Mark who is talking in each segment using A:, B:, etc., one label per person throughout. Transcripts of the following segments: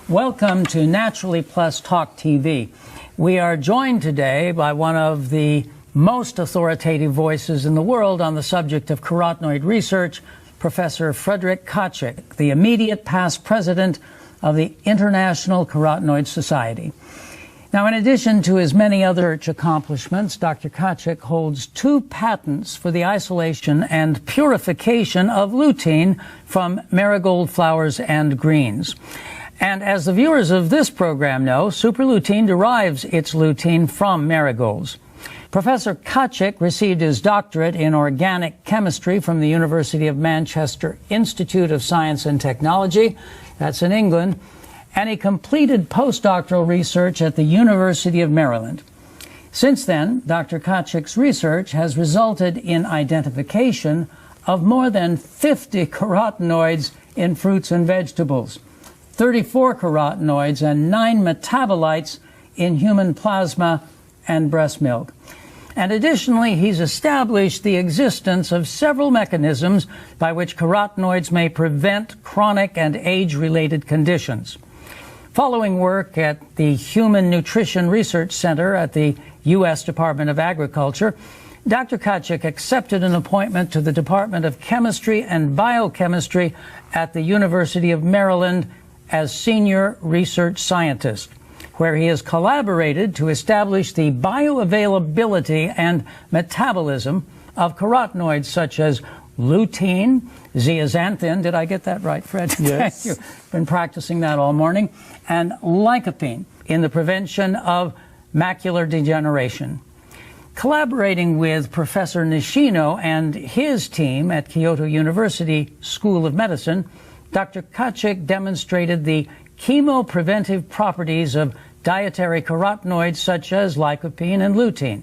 A: Welcome to Naturally Plus Talk TV. We are joined today by one of the most authoritative voices in the world on the subject of carotenoid research, Professor Frederik Kaczek, the immediate past president of the International Carotenoid Society. Now, in addition to his many other accomplishments, Dr. Kaczek holds 2 patents for the isolation and purification of lutein from marigold flowers and greens. And as the viewers of this program know, superlutein derives its lutein from marigolds. Professor Kaczek received his doctorate in organic chemistry from the University of Manchester Institute of Science and Technology, that's in England, and he completed postdoctoral research at the University of Maryland. Since then, Dr. Kaczek's research has resulted in identification of more than 50 carotenoids in fruits and vegetables, 34 carotenoids and 9 metabolites in human plasma and breast milk. And additionally, he's established the existence of several mechanisms by which carotenoids may prevent chronic and age-related conditions. Following work at the Human Nutrition Research Center at the U.S. Department of Agriculture, Dr. Kaczek accepted an appointment to the Department of Chemistry and Biochemistry at the University of Maryland as Senior Research Scientist, where he has collaborated to establish the bioavailability and metabolism of carotenoids such as lutein, zeaxanthin, did I get that right, Fred?
B: Yes.
A: Thank you. Been practicing that all morning. And lycopene in the prevention of macular degeneration. Collaborating with Professor Nishino and his team at Kyoto University School of Medicine, Dr. Kaczek demonstrated the chemopreventive properties of dietary carotenoids such as lycopene and lutein.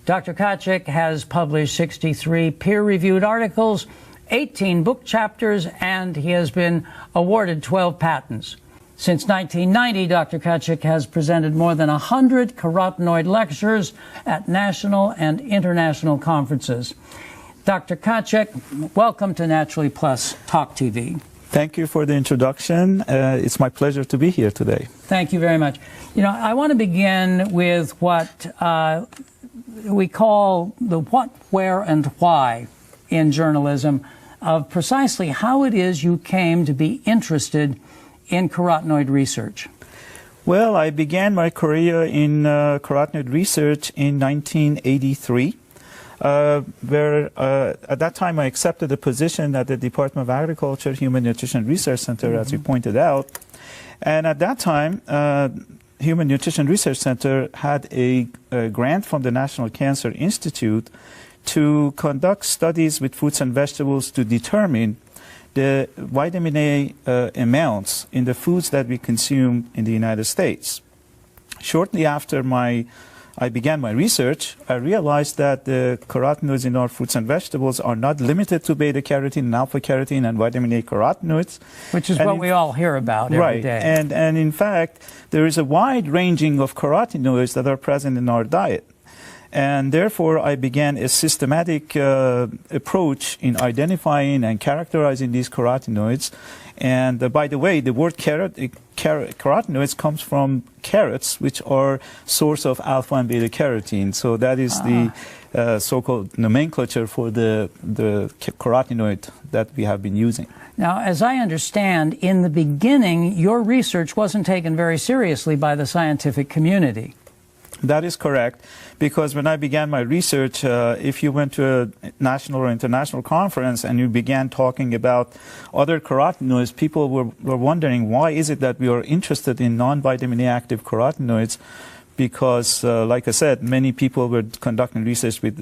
A: Dr. Kaczek has published 63 peer-reviewed articles, 18 book chapters, and he has been awarded 12 patents. Since 1990, Dr. Kaczek has presented more than 100 carotenoid lectures at national and international conferences. Dr. Kaczek, welcome to Naturally Plus Talk TV.
B: Thank you for the introduction. It's my pleasure to be here today.
A: Thank you very much. You know, I want to begin with what we call the what, where, and why in journalism of precisely how it is you came to be interested in carotenoid research.
B: Well, I began my career in carotenoid research in 1983. Where at that time I accepted a position at the Department of Agriculture Human Nutrition Research Center, as you pointed out. And at that time, Human Nutrition Research Center had a grant from the National Cancer Institute to conduct studies with fruits and vegetables to determine the vitamin A amounts in the foods that we consume in the United States. Shortly after I began my research, I realized that the carotenoids in our fruits and vegetables are not limited to beta-carotene and alpha-carotene and vitamin A carotenoids.
A: Which is what we all hear about every day.
B: Right, and in fact, there is a wide ranging of carotenoids that are present in our diet. And therefore, I began a systematic approach in identifying and characterizing these carotenoids. And by the way, the word carotenoids comes from carrots, which are source of alpha and beta carotene. So that is the so-called nomenclature for the carotenoid that we have been using.
A: Now, as I understand, in the beginning, your research wasn't taken very seriously by the scientific community.
B: That is correct, because when I began my research, if you went to a national or international conference and you began talking about other carotenoids, people were wondering why is it that we are interested in non-vitamin A active carotenoids, because, like I said, many people were conducting research with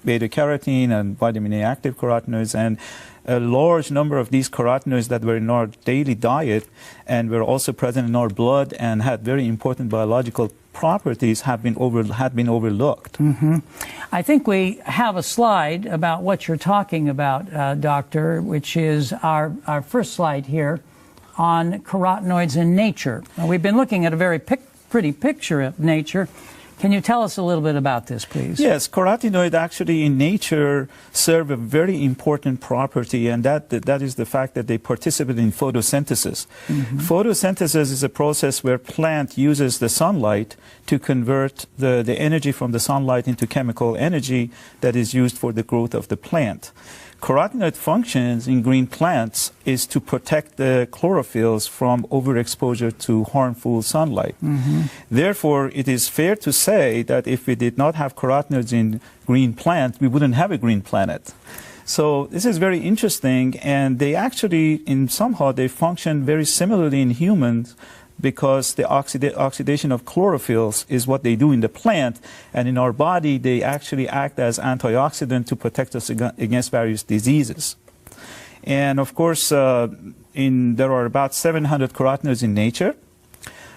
B: beta-carotene and vitamin A active carotenoids, and a large number of these carotenoids that were in our daily diet and were also present in our blood and had very important biological properties had been overlooked.
A: Mm-hmm. I think we have a slide about what you're talking about, Doctor, which is our first slide here on carotenoids in nature. Now, we've been looking at a very pretty picture of nature, Can you tell us a little bit about this, please?
B: Yes, carotenoids actually in nature serve a very important property, and that is the fact that they participate in photosynthesis. Photosynthesis is a process where plant uses the sunlight to convert the energy from the sunlight into chemical energy that is used for the growth of the plant. Carotenoid functions in green plants is to protect the chlorophylls from overexposure to harmful sunlight. Therefore, it is fair to say that if we did not have carotenoids in green plants, we wouldn't have a green planet. So this is very interesting, and they actually, somehow, they function very similarly in humans, because the oxidation of chlorophylls is what they do in the plant, and in our body they actually act as antioxidant to protect us against various diseases. And of course, there are about 700 carotenoids in nature,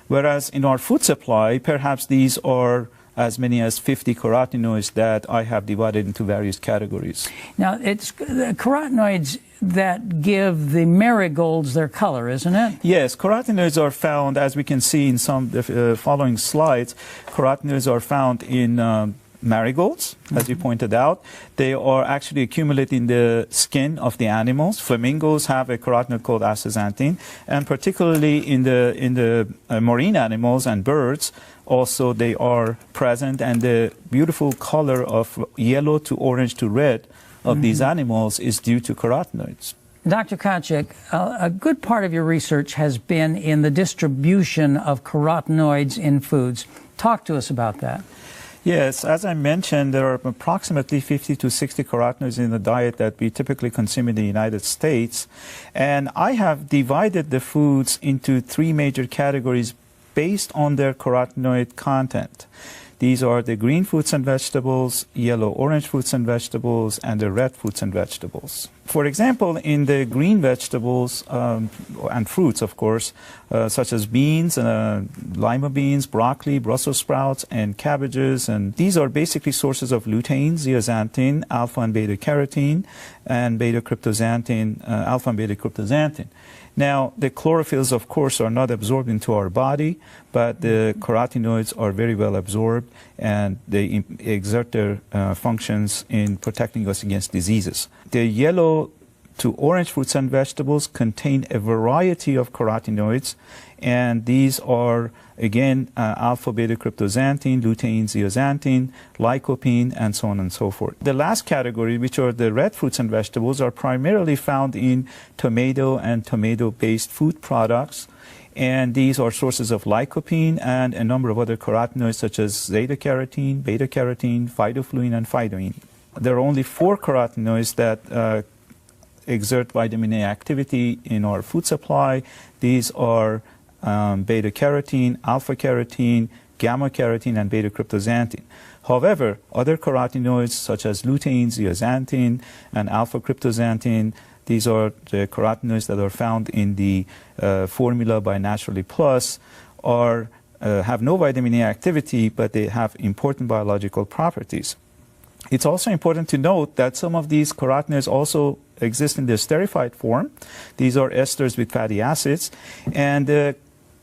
B: whereas in our food supply, perhaps these are as many as 50 carotenoids that I have divided into various categories.
A: Now, it's the carotenoids that give the marigolds their color, isn't it?
B: Yes, carotenoids are found, as we can see in some of the following slides, carotenoids are found in marigolds, as you pointed out. They are actually accumulated in the skin of the animals. Flamingos have a carotenoid called astaxanthin, and particularly in the marine animals and birds, also they are present, and the beautiful color of yellow to orange to red of these animals is due to carotenoids.
A: Dr. Kaczyk, a good part of your research has been in the distribution of carotenoids in foods. Talk to us about that.
B: Yes, as I mentioned, there are approximately 50 to 60 carotenoids in the diet that we typically consume in the United States. And I have divided the foods into three major categories based on their carotenoid content. These are the green fruits and vegetables, yellow-orange fruits and vegetables, and the red fruits and vegetables. For example, in the green vegetables and fruits, of course, such as beans, lima beans, broccoli, Brussels sprouts, and cabbages, and these are basically sources of lutein, zeaxanthin, alpha and beta carotene, and beta-cryptozanthin, alpha and beta-cryptozanthin. Now, the chlorophylls, of course, are not absorbed into our body, but the carotenoids are very well absorbed, and they exert their functions in protecting us against diseases. The yellow to orange fruits and vegetables contain a variety of carotenoids, and these are, again, alpha-beta-cryptozanthin, lutein, zeaxanthin, lycopene, and so on and so forth. The last category, which are the red fruits and vegetables, are primarily found in tomato and tomato-based food products, and these are sources of lycopene and a number of other carotenoids such as zeta-carotene, beta-carotene, phytofluorine, and phytoene. There are only 4 carotenoids that exert vitamin A activity in our food supply. These are beta-carotene, alpha-carotene, gamma-carotene, and beta-cryptozanthin. However, other carotenoids such as lutein, zeaxanthin, and alpha-cryptozanthin, these are the carotenoids that are found in the formula by Naturally Plus, have no vitamin A activity, but they have important biological properties. It's also important to note that some of these carotenoids also exist in the esterified form. These are esters with fatty acids, and the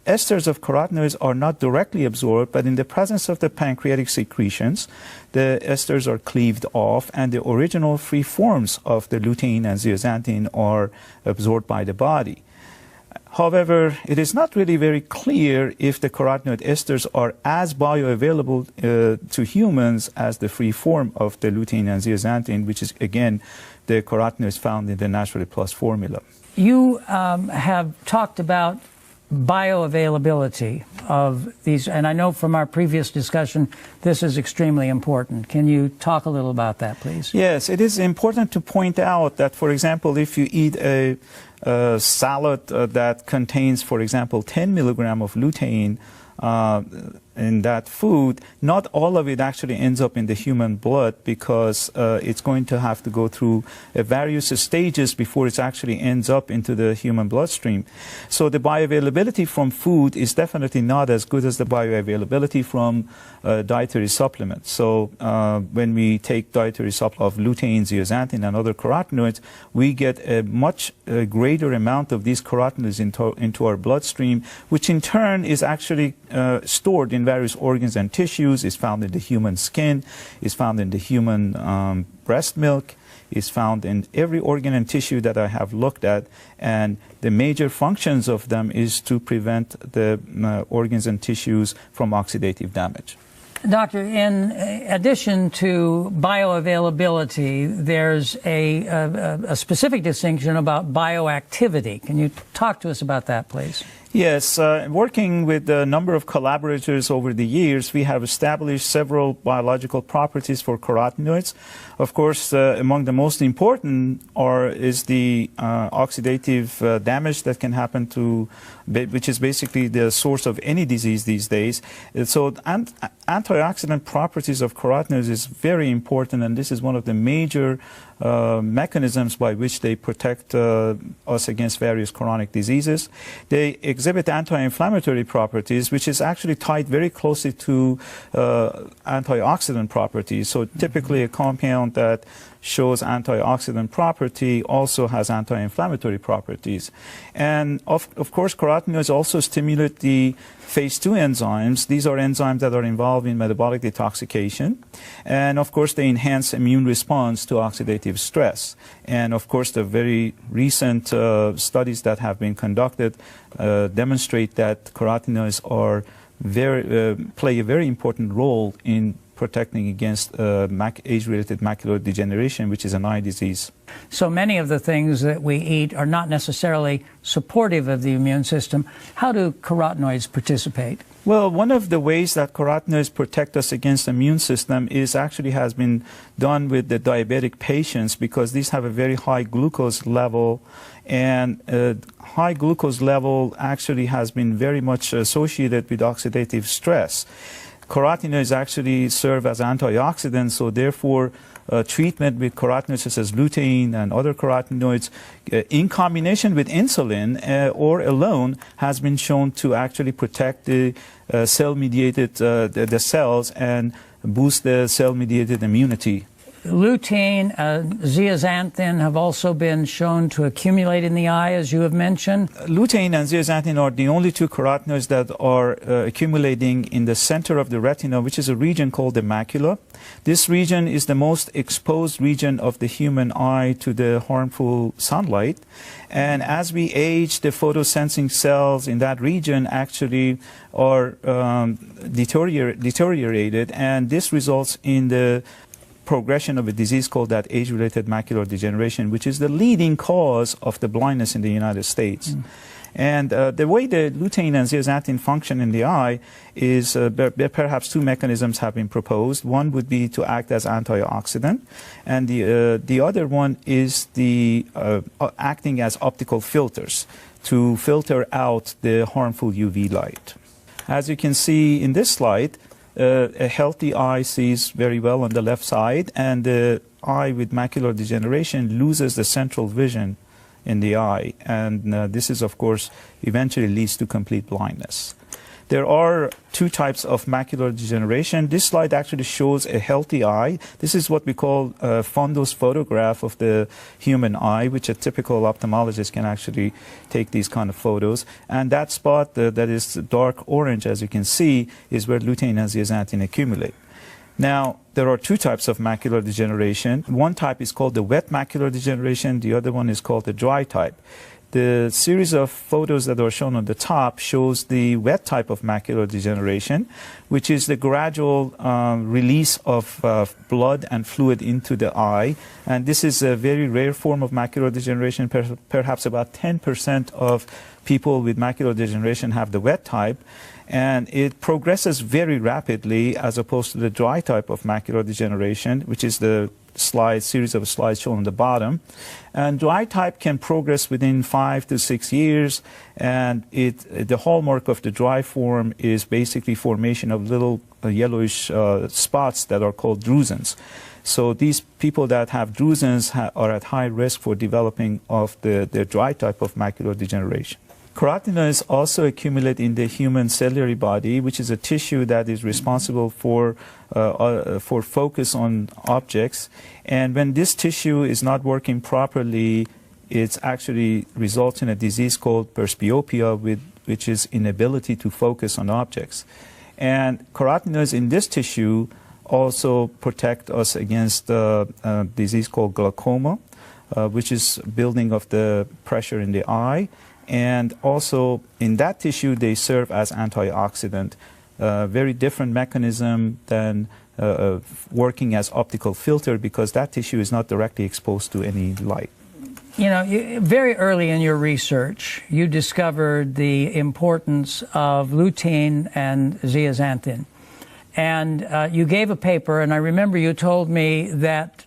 B: esters of carotenoids are not directly absorbed, but in the presence of the pancreatic secretions, the esters are cleaved off, and the original free forms of the lutein and zeaxanthin are absorbed by the body. However, it is not really very clear if the carotenoid esters are as bioavailable to humans as the free form of the lutein and zeaxanthin, which is, again, the carotenoids found in the Naturally Plus formula.
A: You have talked about bioavailability of these, and I know from our previous discussion this is extremely important. Can you talk a little about that, please?
B: Yes, it is important to point out that, for example, if you eat a salad that contains, for example, 10 milligram of lutein in that food, not all of it actually ends up in the human blood, because it's going to have to go through various stages before it actually ends up into the human bloodstream. So the bioavailability from food is definitely not as good as the bioavailability from dietary supplements. So when we take dietary supplements of lutein, zeaxanthin, and other carotenoids, we get a much greater amount of these carotenoids into our bloodstream, which in turn is actually stored in various organs and tissues. It's found in the human skin, it's found in the human breast milk, is found in every organ and tissue that I have looked at, and the major functions of them is to prevent the organs and tissues from oxidative damage.
A: Doctor, in addition to bioavailability, there's a specific distinction about bioactivity. Can you talk to us about that, please?
B: Yes, working with a number of collaborators over the years, we have established several biological properties for carotenoids. Of course, among the most important is the oxidative damage that can happen to, which is basically the source of any disease these days. So antioxidant properties of carotenoids is very important, and this is one of the major mechanisms by which they protect us against various chronic diseases. They exhibit anti-inflammatory properties, which is actually tied very closely to antioxidant properties. So typically a compound that shows antioxidant property also has anti-inflammatory properties. And of course, carotenoids also stimulate the phase 2 enzymes. These are enzymes that are involved in metabolic detoxification. And of course, they enhance immune response to oxidative stress. And of course, the very recent studies that have been conducted demonstrate that carotenoids are play a very important role in protecting against age-related macular degeneration, which is an eye disease.
A: So many of the things that we eat are not necessarily supportive of the immune system. How do carotenoids participate?
B: Well, one of the ways that carotenoids protect us against the immune system has been done with the diabetic patients, because these have a very high glucose level, and high glucose level actually has been very much associated with oxidative stress. Carotenoids actually serve as antioxidants, so therefore treatment with carotenoids such as lutein and other carotenoids in combination with insulin or alone has been shown to actually protect the cell-mediated the cells and boost the cell-mediated immunity.
A: Lutein, zeaxanthin have also been shown to accumulate in the eye, as you have mentioned.
B: Lutein and zeaxanthin are the only two carotenoids that are accumulating in the center of the retina, which is a region called the macula. This region is the most exposed region of the human eye to the harmful sunlight. And as we age, the photosensing cells in that region actually are deteriorated, and this results in the progression of a disease called that age-related macular degeneration, which is the leading cause of the blindness in the United States. And the way the lutein and zeaxanthin function in the eye is perhaps two mechanisms have been proposed. One would be to act as antioxidant, and the other one is the acting as optical filters to filter out the harmful UV light. As you can see in this slide, a healthy eye sees very well on the left side, and the eye with macular degeneration loses the central vision in the eye, and this is, of course, eventually leads to complete blindness. There are two types of macular degeneration. This slide actually shows a healthy eye. This is what we call a fundus photograph of the human eye, which a typical ophthalmologist can actually take these kind of photos. And that spot that is dark orange, as you can see, is where lutein and zeaxanthin accumulate. Now, there are two types of macular degeneration. One type is called the wet macular degeneration. The other one is called the dry type. The series of photos that are shown on the top shows the wet type of macular degeneration, which is the gradual release of blood and fluid into the eye. And this is a very rare form of macular degeneration. Perhaps about 10% of people with macular degeneration have the wet type. And it progresses very rapidly as opposed to the dry type of macular degeneration, which is the series of slides shown on the bottom. And dry type can progress within 5 to 6 years, and the hallmark of the dry form is basically formation of little yellowish spots that are called drusens. So these people that have drusens are at high risk for developing of the dry type of macular degeneration. Carotenoids also accumulate in the human ciliary body, which is a tissue that is responsible for focus on objects. And when this tissue is not working properly, it actually results in a disease called presbyopia, which is inability to focus on objects. And carotenoids in this tissue also protect us against a disease called glaucoma, which is building of the pressure in the eye. And also in that tissue, they serve as antioxidant. Very different mechanism than working as optical filter, because that tissue is not directly exposed to any light.
A: You know, very early in your research, you discovered the importance of lutein and zeaxanthin. And you gave a paper, and I remember you told me that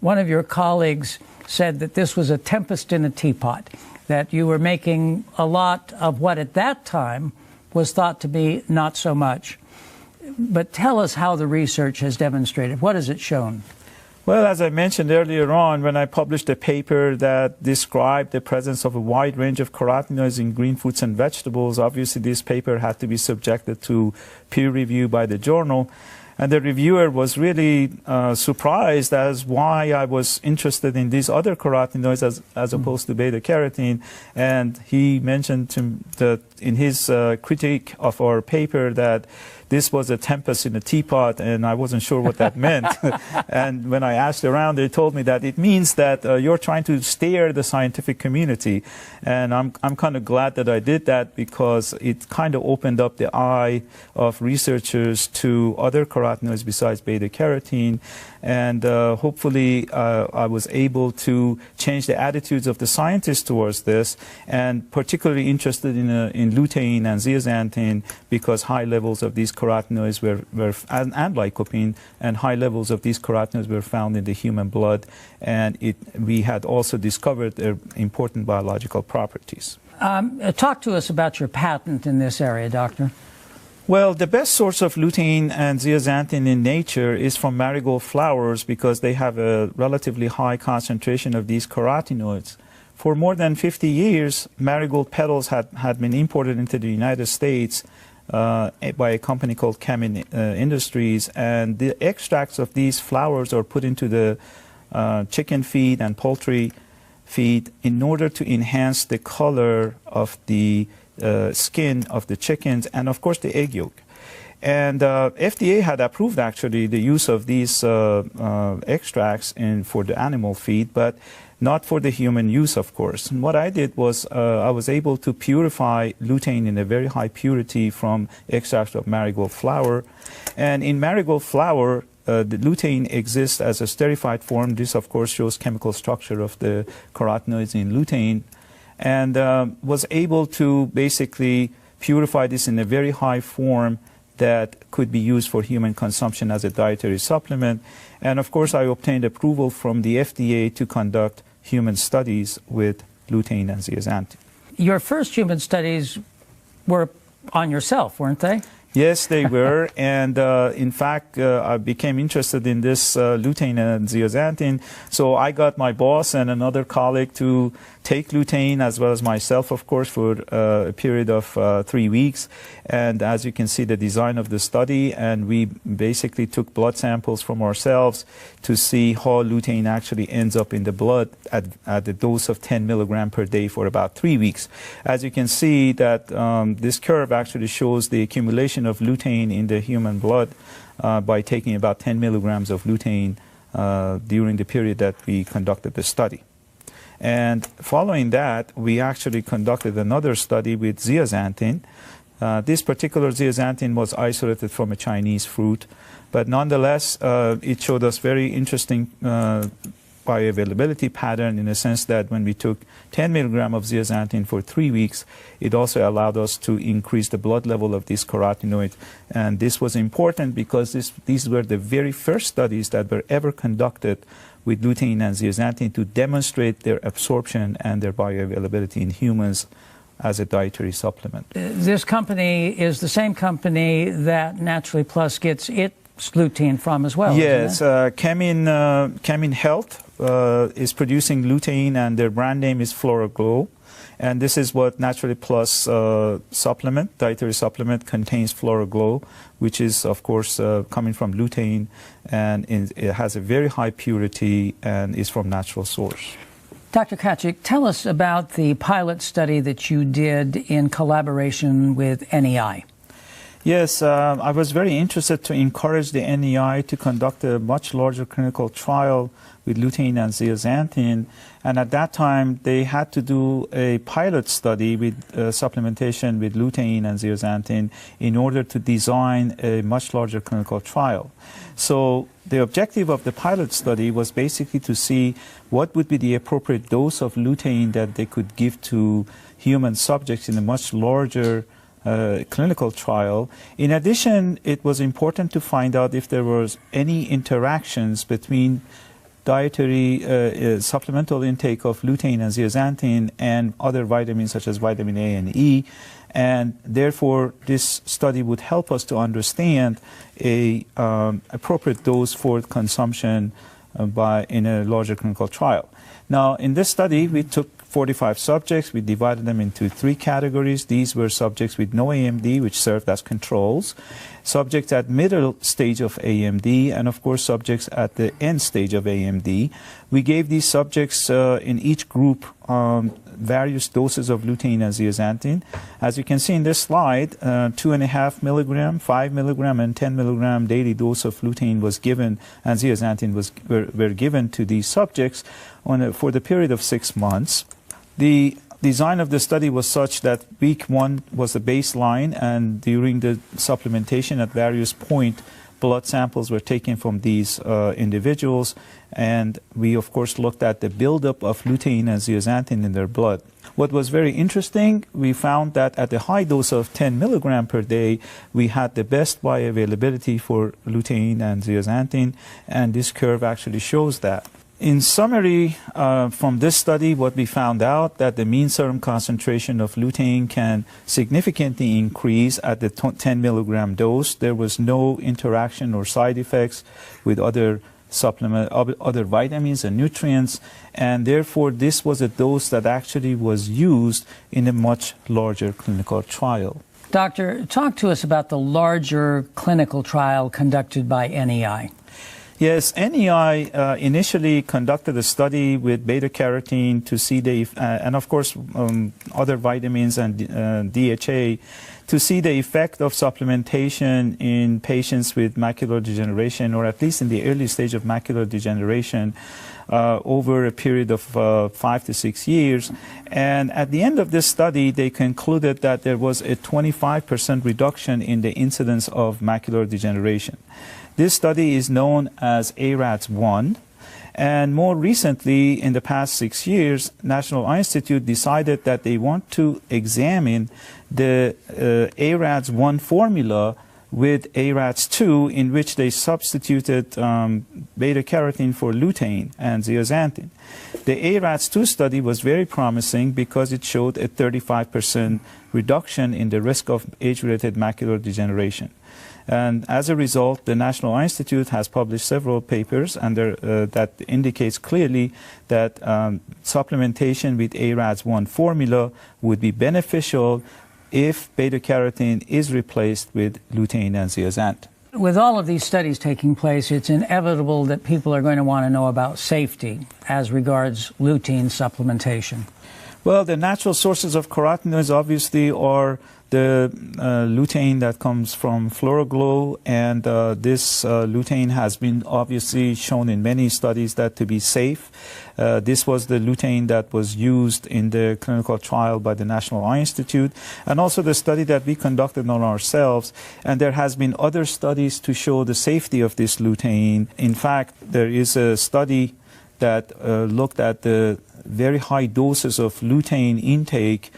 A: one of your colleagues said that this was a tempest in a teapot, that you were making a lot of what at that time was thought to be not so much. But tell us how the research has demonstrated. What has it shown?
B: Well, as I mentioned earlier on, when I published a paper that described the presence of a wide range of carotenoids in green fruits and vegetables, obviously this paper had to be subjected to peer review by the journal. And the reviewer was really surprised as why I was interested in these other carotenoids as opposed to beta-carotene. And he mentioned that in his critique of our paper that this was a tempest in a teapot, and I wasn't sure what that meant. And when I asked around, they told me that it means that you're trying to steer the scientific community. And I'm kind of glad that I did that, because it kind of opened up the eye of researchers to other carotenoids besides beta-carotene. And hopefully I was able to change the attitudes of the scientists towards this, and particularly interested in lutein and zeaxanthin, because high levels of these carotenoids and lycopene, and high levels of these carotenoids were found in the human blood, and we had also discovered their important biological properties.
A: Talk to us about your patent in this area, Doctor.
B: Well, the best source of lutein and zeaxanthin in nature is from marigold flowers, because they have a relatively high concentration of these carotenoids. For more than 50 years, marigold petals had been imported into the United States by a company called Chemin Industries, and the extracts of these flowers are put into the chicken feed and poultry feed in order to enhance the color of the skin of the chickens and, of course, the egg yolk. And FDA had approved, actually, the use of these extracts for the animal feed, but not for the human use, of course. And what I did was I was able to purify lutein in a very high purity from extracts of marigold flower. And in marigold flower, the lutein exists as a sterified form. This, of course, shows chemical structure of the carotenoids in lutein. And was able to basically purify this in a very high form that could be used for human consumption as a dietary supplement. And of course, I obtained approval from the FDA to conduct human studies with lutein and zeaxanthin.
A: Your first human studies were on yourself, weren't they?
B: Yes, they were, and in fact, I became interested in this lutein and zeaxanthin, so I got my boss and another colleague to take lutein, as well as myself, of course, for a period of 3 weeks. And as you can see, the design of the study, and we basically took blood samples from ourselves to see how lutein actually ends up in the blood at the dose of 10 milligram per day for about 3 weeks. As you can see, that this curve actually shows the accumulation of lutein in the human blood by taking about 10 milligrams of lutein during the period that we conducted the study. And following that, we actually conducted another study with zeaxanthin. This particular zeaxanthin was isolated from a Chinese fruit, but nonetheless, it showed us very interesting bioavailability pattern, in the sense that when we took 10 milligram of zeaxanthin for 3 weeks, it also allowed us to increase the blood level of this carotenoid. And this was important because these were the very first studies that were ever conducted with lutein and zeaxanthin to demonstrate their absorption and their bioavailability in humans as a dietary supplement.
A: This company is the same company that Naturally Plus gets its lutein from as well.
B: Yes, Chemin Health is producing lutein, and their brand name is FloraGlow. And this is what Naturally Plus supplement, dietary supplement, contains FloraGlow, which is, of course, coming from lutein, and it has a very high purity and is from natural source.
A: Dr. Kaczyk, tell us about the pilot study that you did in collaboration with NEI.
B: Yes, I was very interested to encourage the NEI to conduct a much larger clinical trial with lutein and zeaxanthin. And at that time, they had to do a pilot study with supplementation with lutein and zeaxanthin in order to design a much larger clinical trial. So the objective of the pilot study was basically to see what would be the appropriate dose of lutein that they could give to human subjects in a much larger clinical trial. In addition, it was important to find out if there was any interactions between dietary supplemental intake of lutein and zeaxanthin and other vitamins such as vitamin A and E, and therefore this study would help us to understand a appropriate dose for consumption in a larger clinical trial. Now, in this study, we took 45 subjects. We divided them into 3 categories. These were subjects with no AMD, which served as controls, subjects at middle stage of AMD, and of course subjects at the end stage of AMD. We gave these subjects in each group various doses of lutein and zeaxanthin. As you can see in this slide, 2.5 milligram, 5 milligram, and 10 milligram daily dose of lutein was given, and zeaxanthin were given to these subjects for the period of 6 months. The design of the study was such that week 1 was the baseline, and during the supplementation at various points, blood samples were taken from these individuals, and we of course looked at the buildup of lutein and zeaxanthin in their blood. What was very interesting, we found that at the high dose of 10 milligram per day, we had the best bioavailability for lutein and zeaxanthin, and this curve actually shows that. In summary, from this study, what we found out that the mean serum concentration of lutein can significantly increase at the 10 milligram dose. There was no interaction or side effects with other vitamins and nutrients, and therefore this was a dose that actually was used in a much larger clinical trial.
A: Doctor, talk to us about the larger clinical trial conducted by NEI.
B: Yes, NEI initially conducted a study with beta-carotene to see and of course other vitamins and DHA to see the effect of supplementation in patients with macular degeneration, or at least in the early stage of macular degeneration, over a period of 5 to 6 years. And at the end of this study, they concluded that there was a 25% reduction in the incidence of macular degeneration. This study is known as ARADS-1, and more recently, in the past 6 years, National Eye Institute decided that they want to examine the ARADS-1 formula with ARADS-2, in which they substituted beta-carotene for lutein and zeaxanthin. The ARADS-2 study was very promising because it showed a 35% reduction in the risk of age-related macular degeneration. And as a result, the National Eye Institute has published several papers that indicates clearly that supplementation with ARADS-1 formula would be beneficial if beta-carotene is replaced with lutein and zeaxanthin.
A: With all of these studies taking place, it's inevitable that people are going to want to know about safety as regards lutein supplementation.
B: Well, the natural sources of carotenoids obviously are the lutein that comes from Fluoroglow, and this lutein has been obviously shown in many studies that to be safe. This was the lutein that was used in the clinical trial by the National Eye Institute, and also the study that we conducted on ourselves. And there has been other studies to show the safety of this lutein. In fact, there is a study that looked at the very high doses of lutein intake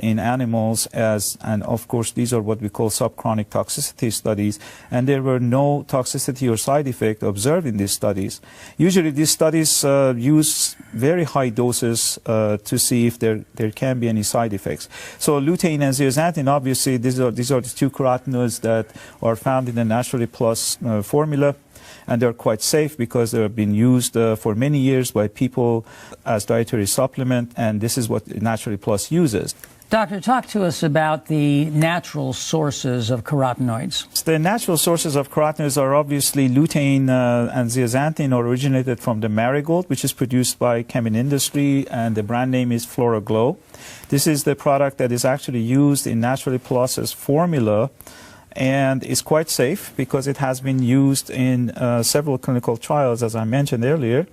B: in animals, and of course these are what we call subchronic toxicity studies, and there were no toxicity or side effect observed in these studies. Usually these studies use very high doses to see if there can be any side effects. So lutein and zeaxanthin, obviously these are the two carotenoids that are found in the Naturally Plus formula, and they're quite safe because they have been used for many years by people as dietary supplement, and this is what Naturally Plus uses.
A: Doctor, talk to us about the natural sources of carotenoids.
B: The natural sources of carotenoids are obviously lutein and zeaxanthin, originated from the marigold, which is produced by Chemin Industry, and the brand name is FloraGlow. This is the product that is actually used in Naturally Plus's formula and is quite safe because it has been used in several clinical trials, as I mentioned earlier.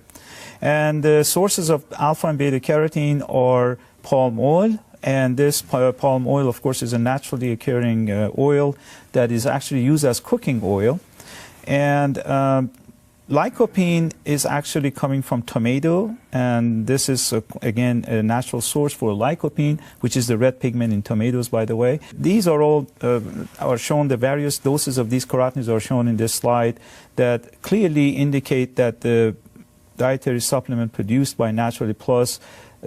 B: And the sources of alpha and beta carotene are palm oil. And this palm oil, of course, is a naturally occurring oil that is actually used as cooking oil. And lycopene is actually coming from tomato. And this is, again, a natural source for lycopene, which is the red pigment in tomatoes, by the way. These are all are shown, the various doses of these carotenoids are shown in this slide that clearly indicate that the dietary supplement produced by Naturally Plus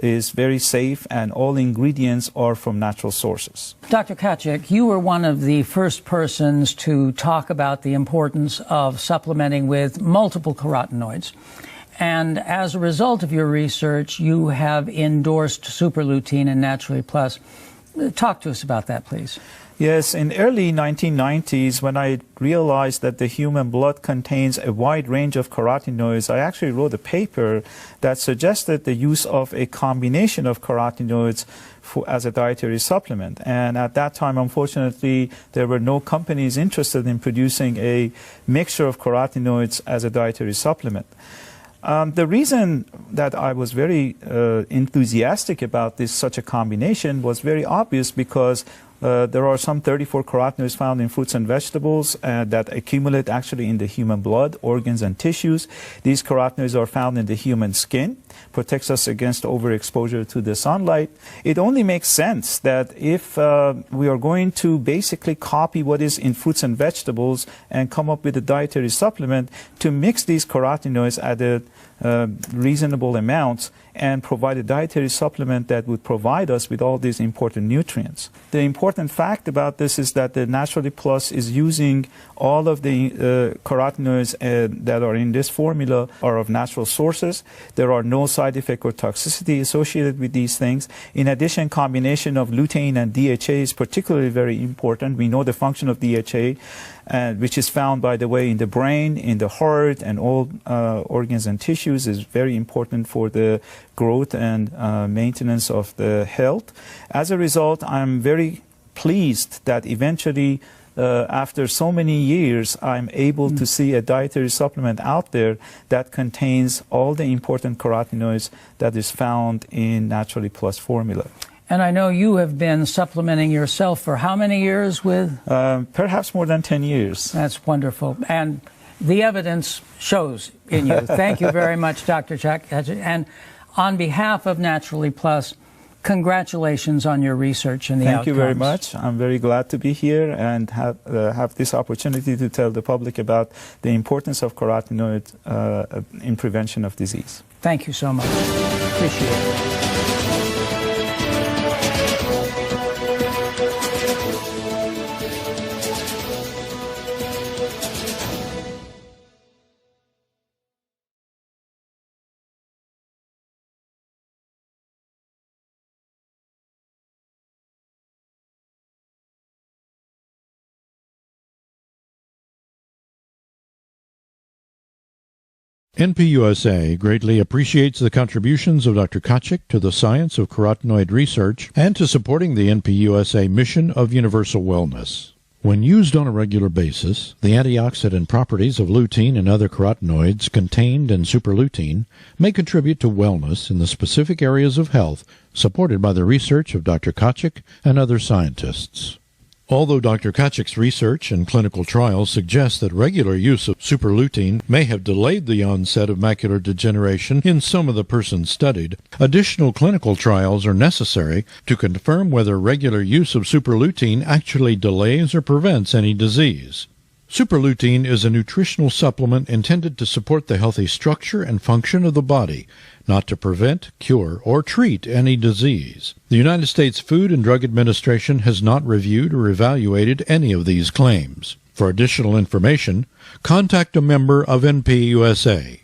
B: is very safe, and all ingredients are from natural sources.
A: Dr. Kaczyk, you were one of the first persons to talk about the importance of supplementing with multiple carotenoids. And as a result of your research, you have endorsed superlutein and Naturally Plus. Talk to us about that, please.
B: Yes, in early 1990s, when I realized that the human blood contains a wide range of carotenoids, I actually wrote a paper that suggested the use of a combination of carotenoids as a dietary supplement. And at that time, unfortunately, there were no companies interested in producing a mixture of carotenoids as a dietary supplement. The reason that I was very enthusiastic about such a combination was very obvious, because there are some 34 carotenoids found in fruits and vegetables that accumulate actually in the human blood, organs, and tissues. These carotenoids are found in the human skin, protects us against overexposure to the sunlight. It only makes sense that if we are going to basically copy what is in fruits and vegetables and come up with a dietary supplement, to mix these carotenoids at a reasonable amounts and provide a dietary supplement that would provide us with all these important nutrients. The important fact about this is that the Naturally Plus is using all of the carotenoids that are in this formula are of natural sources. There are no side effect or toxicity associated with these things. In addition, combination of lutein and DHA is particularly very important. We know the function of DHA, which is found, by the way, in the brain, in the heart, and all organs and tissues, is very important for the growth and maintenance of the health. As a result, I'm very pleased that eventually, after so many years, I'm able to see a dietary supplement out there that contains all the important carotenoids that is found in Naturally Plus formula.
A: And I know you have been supplementing yourself for how many years with?
B: Perhaps more than 10 years.
A: That's wonderful. And the evidence shows in you. Thank you very much, Dr. Kaczyk. And on behalf of Naturally Plus, congratulations on your research and the outcomes.
B: Thank you very much. I'm very glad to be here and have this opportunity to tell the public about the importance of carotenoids in prevention of disease.
A: Thank you so much. Appreciate it.
C: NPUSA greatly appreciates the contributions of Dr. Kaczyk to the science of carotenoid research and to supporting the NPUSA mission of universal wellness. When used on a regular basis, the antioxidant properties of lutein and other carotenoids contained in superlutein may contribute to wellness in the specific areas of health supported by the research of Dr. Kaczyk and other scientists. Although Dr. Kachyk's research and clinical trials suggest that regular use of superlutein may have delayed the onset of macular degeneration in some of the persons studied, additional clinical trials are necessary to confirm whether regular use of superlutein actually delays or prevents any disease. Superlutein is a nutritional supplement intended to support the healthy structure and function of the body, not to prevent, cure, or treat any disease. The United States Food and Drug Administration has not reviewed or evaluated any of these claims. For additional information, contact a member of NPUSA.